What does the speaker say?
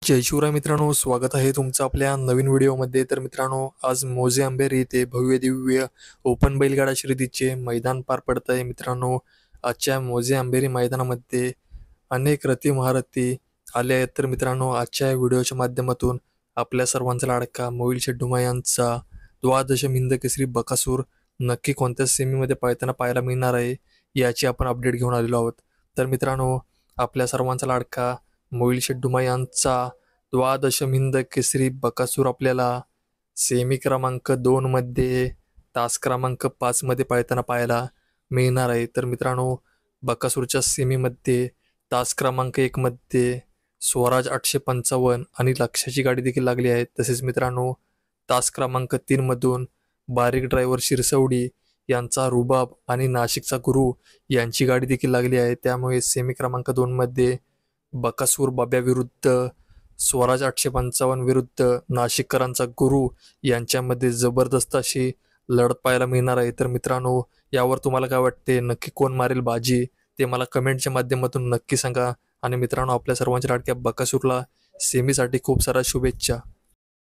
जय शिवराय मित्रांनो, स्वागत आहे तुमचं आपल्या नवीन व्हिडिओमध्ये. तर मित्रांनो, आज मौजे आंबेरी येथे भव्य दिव्य ओपन बैलगाडा शर्यतीचे मैदान पार पडत आहे. मित्रांनो, आजच्या मौजे आंबेरी मैदानामध्ये अनेक रथी महारथी आले आहेत. तर मित्रांनो, आजच्या या व्हिडिओच्या माध्यमातून आपल्या सर्वांचा लाडका मोहिल शेट्टी यांचा द्वादश हिंद केसरी बकासूर नक्की कोणत्या सेमीमध्ये पळताना पाहायला मिळणार आहे, याची आपण अपडेट घेऊन आलेलो आहोत. तर मित्रांनो, आपल्या सर्वांचा लाडका मोहिल शेट्टी यांचा द्वादश हिंद केसरी बकासूर आपल्याला सेमी क्रमांक 2 मध्ये तास क्रमांक 5 मध्ये पळताना पाहायला मिळणार आहे. तर मित्रांनो, बकासूरच्या सेमीमध्ये तास क्रमांक 1 मध्ये स्वराज 855 आणि लक्ष्याची गाडी देखील लागली आहे. तसेच मित्रांनो, तास क्रमांक 3 मधून बारीक ड्रायव्हर शिरसवडी यांचा रुबाब आणि नाशिकचा गुरु यांची गाडी देखील लागली आहे. त्यामुळे सेमी क्रमांक 2 मध्ये बकासूर बाब्या विरुद्ध स्वराज 855 विरुद्ध नाशिककरांचा गुरु यांच्यामध्ये जबरदस्त अशी लढत पाहायला मिळणार आहे. तर मित्रांनो, यावर तुम्हाला काय वाटते, नक्की कोण मारेल बाजी, ते मला कमेंटच्या माध्यमातून नक्की सांगा. आणि मित्रांनो, आपल्या सर्वांच्या लाडक्या बकासूरला सेमीसाठी खूप साऱ्या शुभेच्छा.